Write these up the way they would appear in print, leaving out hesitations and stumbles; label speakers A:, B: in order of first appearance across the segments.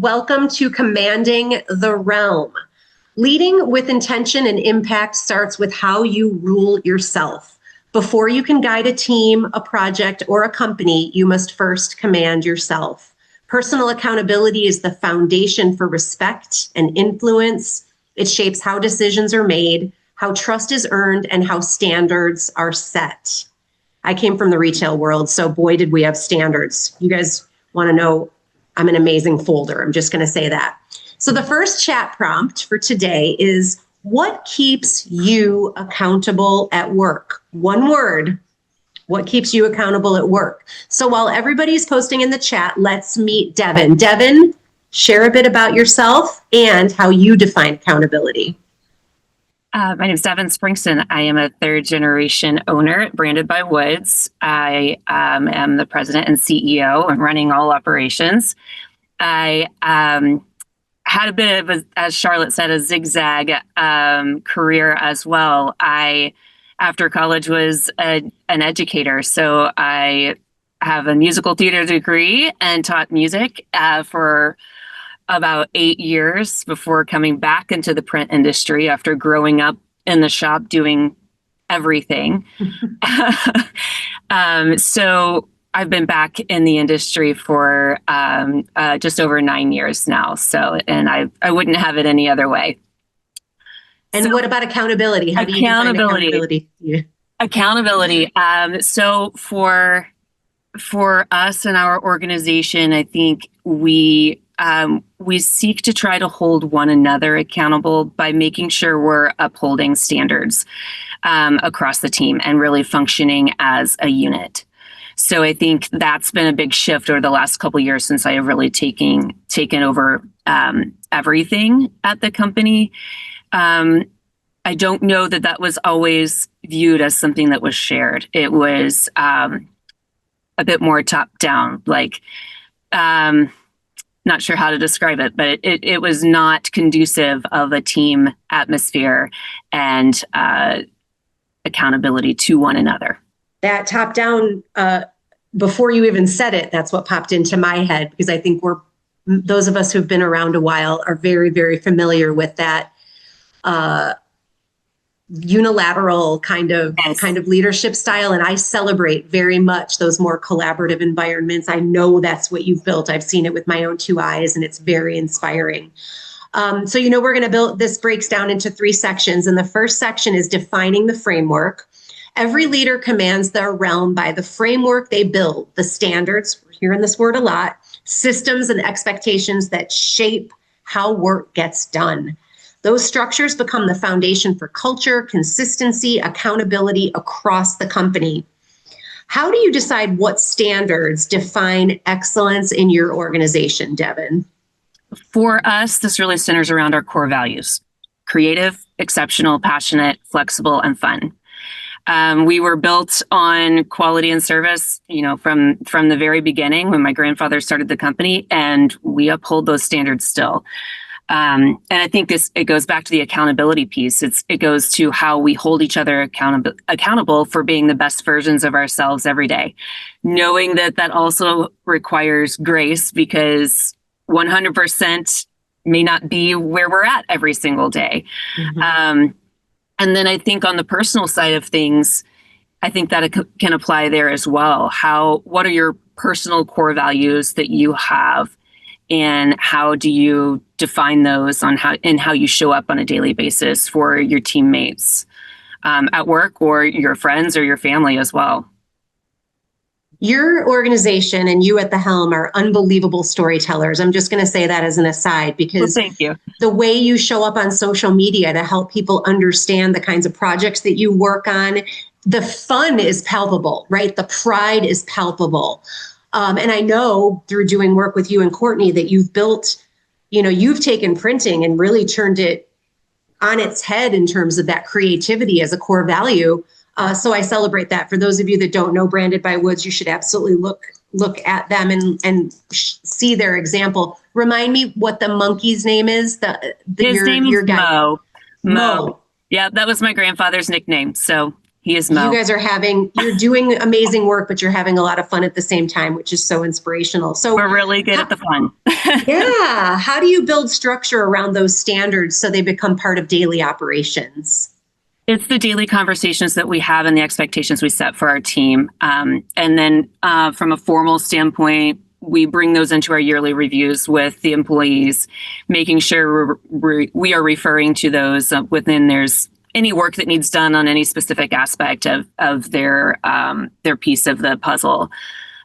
A: Welcome to Commanding the Realm. Leading with intention and impact starts with how you rule yourself. Before you can guide a team, a project, or a company, you must first command yourself. Personal accountability is the foundation for respect and influence. It shapes how decisions are made, how trust is earned, and how standards are set. I came from the retail world, so boy, did we have standards. You guys want to know, I'm an amazing folder. I'm just going to say that. So the first chat prompt for today is, what keeps you accountable at work? One word. What keeps you accountable at work? So while everybody's posting in the chat, let's meet Devin. Devin, share a bit about yourself and how you define accountability.
B: My name is Devin Springston. I am a third generation owner at Branded by Woods. I am the president and CEO and running all operations. I had a bit of, as Charlotte said, a zigzag career as well. I, after college, was an educator. So I have a musical theater degree and taught music for about 8 years before coming back into the print industry after growing up in the shop doing everything. So I've been back in the industry for just over 9 years now. So, and I wouldn't have it any other way.
A: And so, what about accountability? How do you define accountability? Yeah.
B: Accountability. So for us and our organization, I think we seek to try to hold one another accountable by making sure we're upholding standards across the team and really functioning as a unit. So I think that's been a big shift over the last couple of years since I have really taken over everything at the company. I don't know that was always viewed as something that was shared. It was a bit more top down, like not sure how to describe it, but it was not conducive of a team atmosphere and accountability to one another.
A: That top down, before you even said it, that's what popped into my head, because I think those of us who've been around a while are very, very familiar with that unilateral kind of leadership style. And I celebrate very much those more collaborative environments. I know that's what you've built. I've seen it with my own two eyes, and it's very inspiring. So, we're going to build, this breaks down into 3 sections. And the first section is defining the framework. Every leader commands their realm by the framework they build, the standards, we're hearing this word a lot, systems and expectations that shape how work gets done. Those structures become the foundation for culture, consistency, accountability across the company. How do you decide what standards define excellence in your organization, Devin?
B: For us, this really centers around our core values: creative, exceptional, passionate, flexible, and fun. We were built on quality and service, from the very beginning when my grandfather started the company, and we uphold those standards still. And I think it goes back to the accountability piece. It goes to how we hold each other accountable for being the best versions of ourselves every day, knowing that also requires grace, because 100% may not be where we're at every single day. Mm-hmm. And then I think on the personal side of things, I think that it can apply there as well. What are your personal core values that you have, and how do you define those on how you show up on a daily basis for your teammates at work, or your friends, or your family as well?
A: Your organization and you at the helm are unbelievable storytellers. I'm just going to say that as an aside, because
B: thank you.
A: The way you show up on social media to help people understand the kinds of projects that you work on, the fun is palpable, right? The pride is palpable. And I know through doing work with you and Courtney that you've built, you've taken printing and really turned it on its head in terms of that creativity as a core value. So I celebrate that. For those of you that don't know Branded by Woods, you should absolutely look at them and see their example. Remind me what the monkey's name is.
B: His name is Mo. Yeah, that was my grandfather's nickname. So He is
A: You guys you're doing amazing work, but you're having a lot of fun at the same time, which is so inspirational. So
B: we're really good at the fun.
A: Yeah. How do you build structure around those standards so they become part of daily operations?
B: It's the daily conversations that we have and the expectations we set for our team. And then from a formal standpoint, we bring those into our yearly reviews with the employees, making sure we are referring to those within there's any work that needs done on any specific aspect of their piece of the puzzle.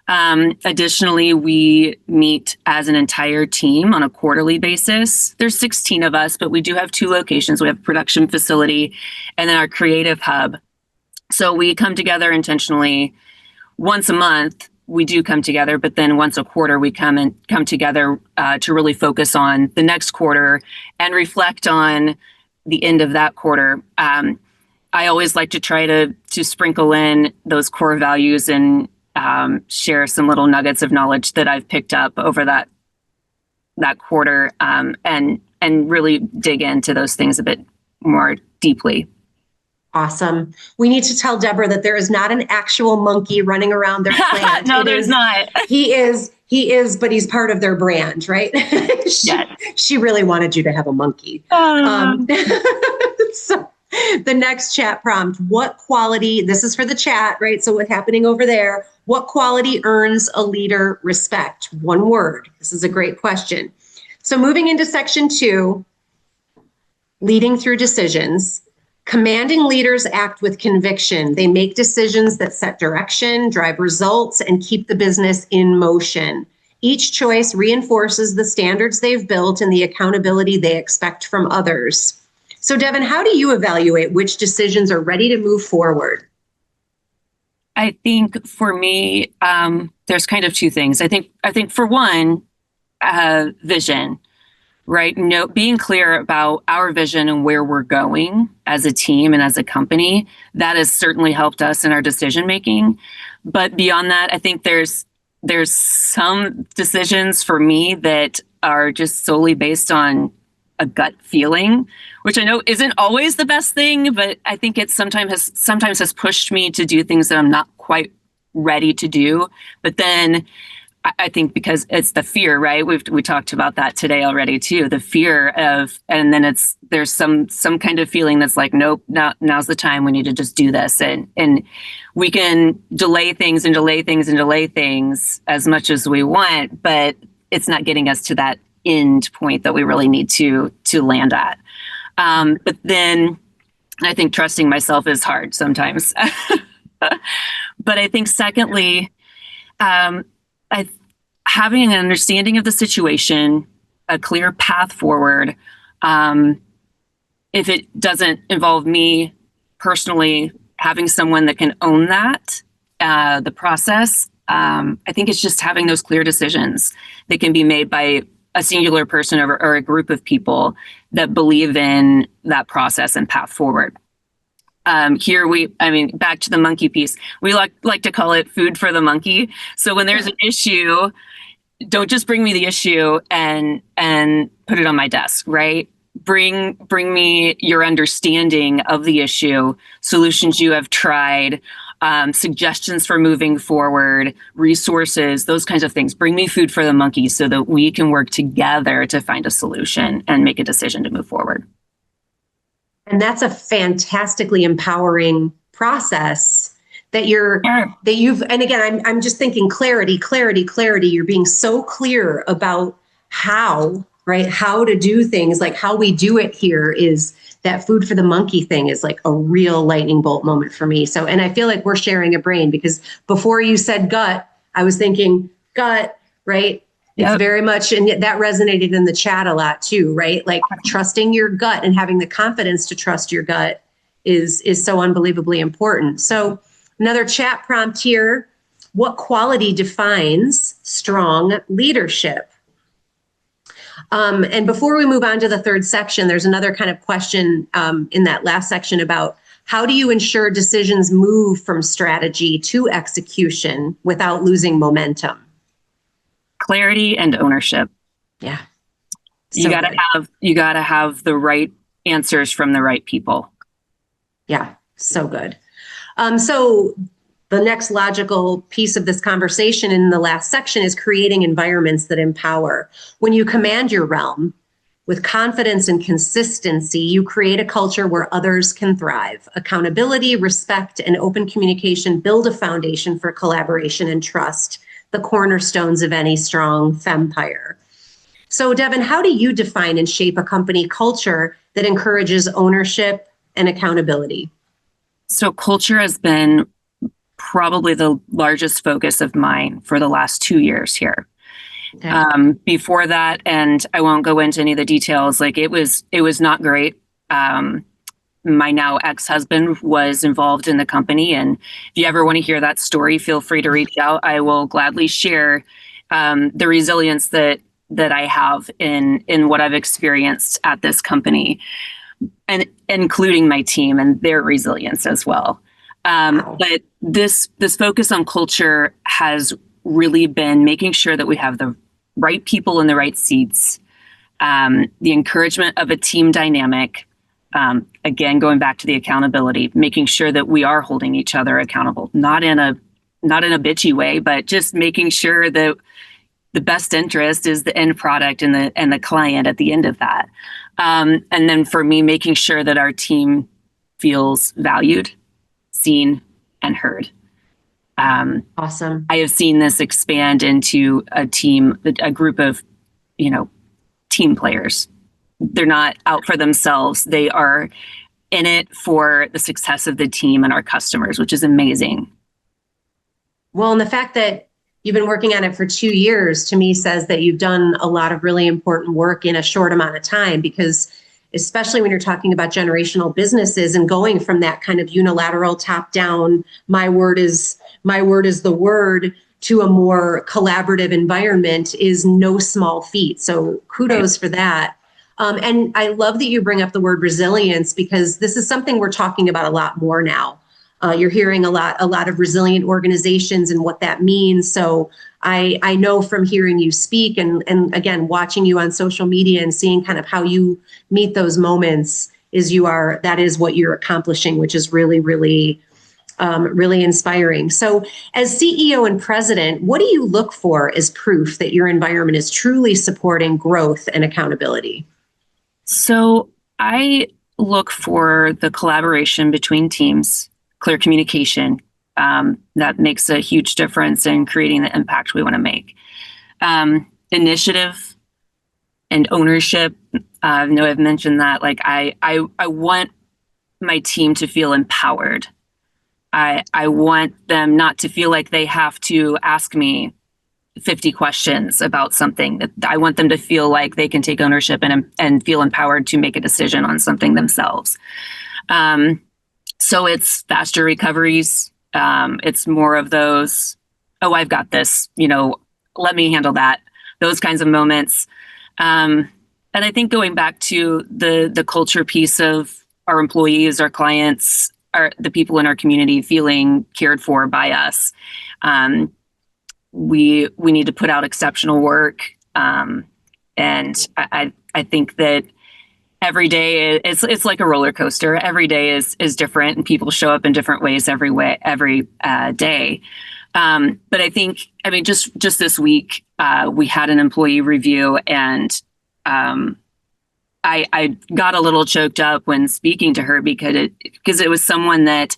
B: Additionally, we meet as an entire team on a quarterly basis. There's 16 of us, but we do have 2 locations. We have a production facility and then our creative hub. So we come together intentionally once a month. We do come together, but then once a quarter, we come together to really focus on the next quarter and reflect on the end of that quarter. I always like to try to sprinkle in those core values and share some little nuggets of knowledge that I've picked up over that quarter, and really dig into those things a bit more deeply.
A: Awesome. We need to tell Deborah that there is not an actual monkey running around their plant.
B: No, there's not.
A: He is, but he's part of their brand, right? She really wanted you to have a monkey. So the next chat prompt, what quality, this is for the chat, right? So what's happening over there? What quality earns a leader respect? One word. This is a great question. So moving into section 2, leading through decisions. Commanding leaders act with conviction. They make decisions that set direction, drive results, and keep the business in motion. Each choice reinforces the standards they've built and the accountability they expect from others. So, Devin, how do you evaluate which decisions are ready to move forward?
B: I think for me, there's kind of 2 things. I think for one, vision. Right. Being clear about our vision and where we're going as a team and as a company, that has certainly helped us in our decision making. But beyond that, I think there's some decisions for me that are just solely based on a gut feeling, which I know isn't always the best thing, but I think it sometimes has pushed me to do things that I'm not quite ready to do. But then I think because it's the fear, right? We talked about that today already too. The fear of, and then there's some kind of feeling that's like, nope, now's the time. We need to just do this, and we can delay things and delay things and delay things as much as we want, but it's not getting us to that end point that we really need to land at. But then I think trusting myself is hard sometimes. But I think secondly, having an understanding of the situation, a clear path forward. If it doesn't involve me personally, having someone that can own that, the process, I think it's just having those clear decisions that can be made by a singular person or a group of people that believe in that process and path forward. Here back to the monkey piece, we like to call it food for the monkey. So when there's an issue, don't just bring me the issue and put it on my desk, right? Bring me your understanding of the issue, solutions you have tried, suggestions for moving forward, resources, those kinds of things. Bring me food for the monkey so that we can work together to find a solution and make a decision to move forward.
A: And that's a fantastically empowering process that you've, and again, I'm just thinking clarity. You're being so clear about how to do things, like how we do it here. Is that food for the monkey thing is like a real lightning bolt moment for me. So, and I feel like we're sharing a brain, because before you said gut, I was thinking gut, right? It's very much, and that resonated in the chat a lot too, right? Like trusting your gut and having the confidence to trust your gut is so unbelievably important. So another chat prompt here: what quality defines strong leadership? And before we move on to the third section, there's another kind of question in that last section about how do you ensure decisions move from strategy to execution without losing momentum?
B: Clarity and ownership.
A: Yeah.
B: You gotta have the right answers from the right people.
A: Yeah. So good. So the next logical piece of this conversation in the last section is creating environments that empower. When you command your realm with confidence and consistency, you create a culture where others can thrive. Accountability, respect, and open communication build a foundation for collaboration and trust, the cornerstones of any strong fempire. So, Devin, how do you define and shape a company culture that encourages ownership and accountability?
B: So culture has been probably the largest focus of mine for the last 2 years here.
A: Okay.
B: Before that, and I won't go into any of the details, like it was not great. My now ex-husband was involved in the company, and if you ever want to hear that story, feel free to reach out. I will gladly share the resilience that I have in what I've experienced at this company, and including my team and their resilience as well. But this focus on culture has really been making sure that we have the right people in the right seats, the encouragement of a team dynamic, again, going back to the accountability, making sure that we are holding each other accountable, not in a bitchy way, but just making sure that the best interest is the end product and the client at the end of that. And then for me, making sure that our team feels valued, seen, and heard.
A: Awesome.
B: I have seen this expand into a group of, team players. They're not out for themselves. They are in it for the success of the team and our customers, which is amazing.
A: Well, and the fact that you've been working on it for 2 years, to me, says that you've done a lot of really important work in a short amount of time, because especially when you're talking about generational businesses and going from that kind of unilateral top down, my word is the word, to a more collaborative environment is no small feat. So kudos for that. And I love that you bring up the word resilience, because this is something we're talking about a lot more now. You're hearing a lot of resilient organizations and what that means. So I know from hearing you speak and again, watching you on social media and seeing kind of how you meet those moments, that is what you're accomplishing, which is really, really, really inspiring. So as CEO and president, what do you look for as proof that your environment is truly supporting growth and accountability?
B: So I look for the collaboration between teams, clear communication. That makes a huge difference in creating the impact we want to make. Initiative and ownership. I know I've mentioned that. Like I want my team to feel empowered. I want them not to feel like they have to ask me 50 questions about something. I want them to feel like they can take ownership and feel empowered to make a decision on something themselves. So it's faster recoveries. It's more of those, oh, I've got this, let me handle that. Those kinds of moments. And I think going back to the culture piece of our employees, our clients, the people in our community feeling cared for by us. We need to put out exceptional work. And I think that every day it's like a roller coaster. Every day is different, and people show up in different ways every day. But I think, just this week, we had an employee review, and I got a little choked up when speaking to her because it was someone that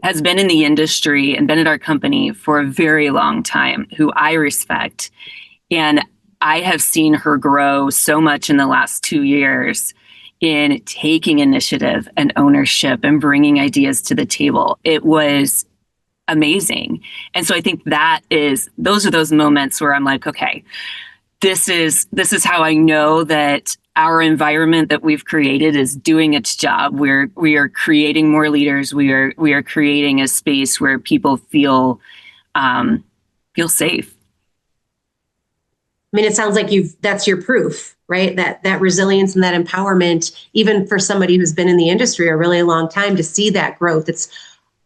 B: has been in the industry and been at our company for a very long time, who I respect. And I have seen her grow so much in the last 2 years in taking initiative and ownership and bringing ideas to the table. It was amazing. And so I think those are those moments where I'm like, okay, this is how I know that our environment that we've created is doing its job. We are creating more leaders. We are creating a space where people feel safe.
A: It sounds like that's your proof, right? That resilience and that empowerment, even for somebody who's been in the industry a really long time, to see that growth, it's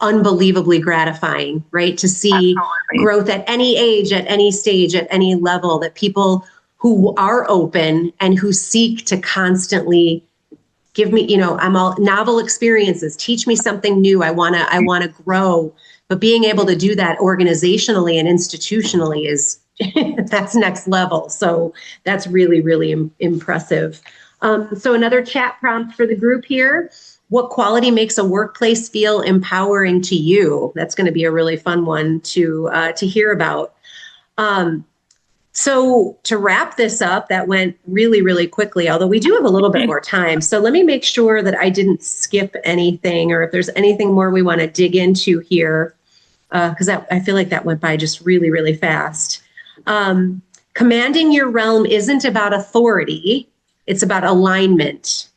A: unbelievably gratifying, right? To see Absolutely. Growth at any age, at any stage, at any level, that people who are open and who seek to constantly give me, I'm all novel experiences, teach me something new. I want to grow, but being able to do that organizationally and institutionally is that's next level. So that's really, really impressive. So another chat prompt for the group here. What quality makes a workplace feel empowering to you? That's going to be a really fun one to hear about. So to wrap this up, that went really, really quickly, although we do have a little bit more time. So let me make sure that I didn't skip anything, or if there's anything more we want to dig into here, because I feel like that went by just really, really fast. Commanding your realm isn't about authority. It's about alignment.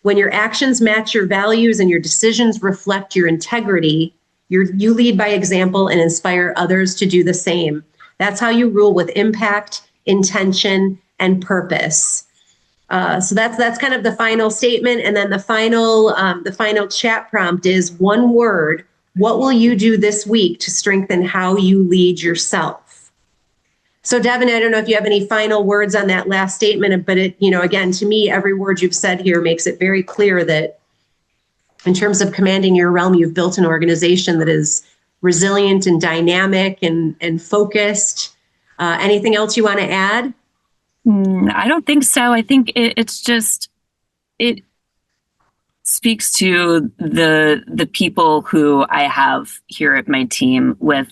A: When your actions match your values and your decisions reflect your integrity, you lead by example and inspire others to do the same. That's how you rule with impact, intention, and purpose. So that's kind of the final statement. And then the final chat prompt is one word. What will you do this week to strengthen how you lead yourself? So Devin, I don't know if you have any final words on that last statement, but again, to me, every word you've said here makes it very clear that in terms of commanding your realm, you've built an organization that is resilient and dynamic and focused. Anything else you want to add?
B: I don't think so. I think it speaks to the people who I have here at my team with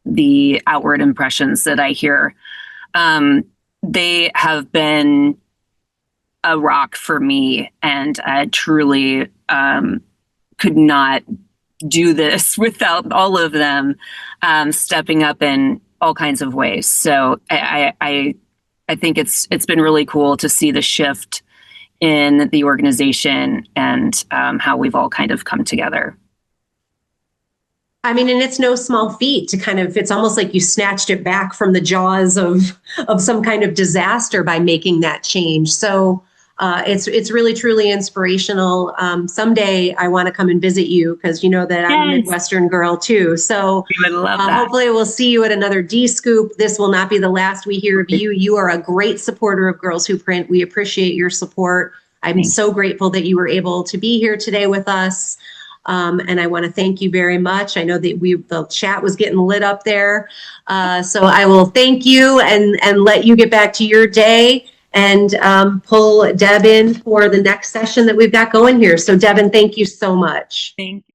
B: the outward impressions that I hear. They have been a rock for me, and I truly could not do this without all of them stepping up in all kinds of ways. So I think it's been really cool to see the shift in the organization and how we've all kind of come together.
A: I mean, and it's no small feat to it's almost like you snatched it back from the jaws of some kind of disaster by making that change. So it's really, truly inspirational. Someday I want to come and visit you because you know that I'm a Midwestern girl too. So
B: we would love that.
A: Hopefully we'll see you at another D-Scoop. This will not be the last we hear of you. You are a great supporter of Girls Who Print. We appreciate your support. I'm so grateful that you were able to be here today with us. And I want to thank you very much. I know that the chat was getting lit up there. So I will thank you and let you get back to your day and pull Deb in for the next session that we've got going here. So Devin, thank you so much.
B: Thank you.